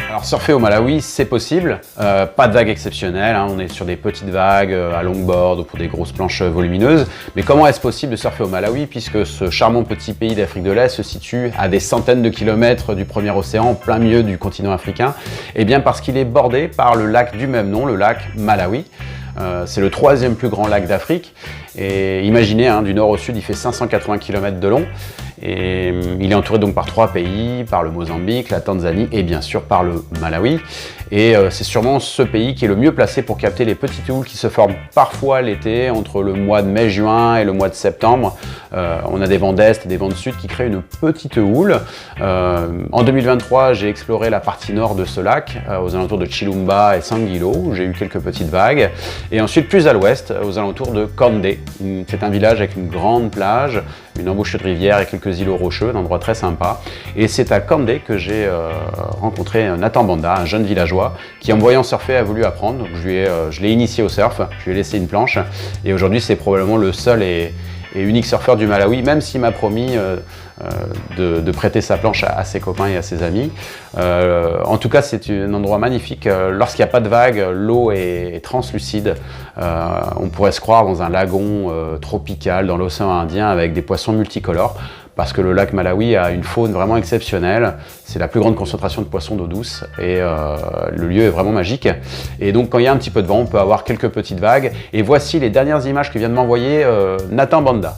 Alors surfer au Malawi, c'est possible, pas de vagues exceptionnelles, hein, on est sur des petites vagues à longboard ou pour des grosses planches volumineuses. Mais comment est-ce possible de surfer au Malawi puisque ce charmant petit pays d'Afrique de l'Est se situe à des centaines de kilomètres du premier océan, en plein milieu du continent africain? Eh bien parce qu'il est bordé par le lac du même nom, le lac Malawi. C'est le troisième plus grand lac d'Afrique et imaginez, hein, du nord au sud, il fait 580 km de long et il est entouré donc par trois pays, par le Mozambique, la Tanzanie et bien sûr par le Malawi. Et c'est sûrement ce pays qui est le mieux placé pour capter les petites houles qui se forment parfois l'été entre le mois de mai-juin et le mois de septembre. On a des vents d'est et des vents de sud qui créent une petite houle. En 2023, j'ai exploré la partie nord de ce lac, aux alentours de Chilumba et Sangilo, où j'ai eu quelques petites vagues. Et ensuite, plus à l'ouest, aux alentours de Kandé. C'est un village avec une grande plage, une embouchure de rivière et quelques îlots rocheux, un endroit très sympa. Et c'est à Kandé que j'ai rencontré Nathan Banda, un jeune villageois, qui en me voyant surfer a voulu apprendre. Donc je l'ai initié au surf, je lui ai laissé une planche. Et aujourd'hui, c'est probablement le seul et unique surfeur du Malawi, même s'il m'a promis de prêter sa planche à ses copains et à ses amis. En tout cas, c'est un endroit magnifique. Lorsqu'il n'y a pas de vagues, l'eau est translucide. On pourrait se croire dans un lagon tropical dans l'océan Indien avec des poissons multicolores. Parce que le lac Malawi a une faune vraiment exceptionnelle. C'est la plus grande concentration de poissons d'eau douce et le lieu est vraiment magique. Et donc quand il y a un petit peu de vent, on peut avoir quelques petites vagues. Et voici les dernières images que vient de m'envoyer Nathan Banda.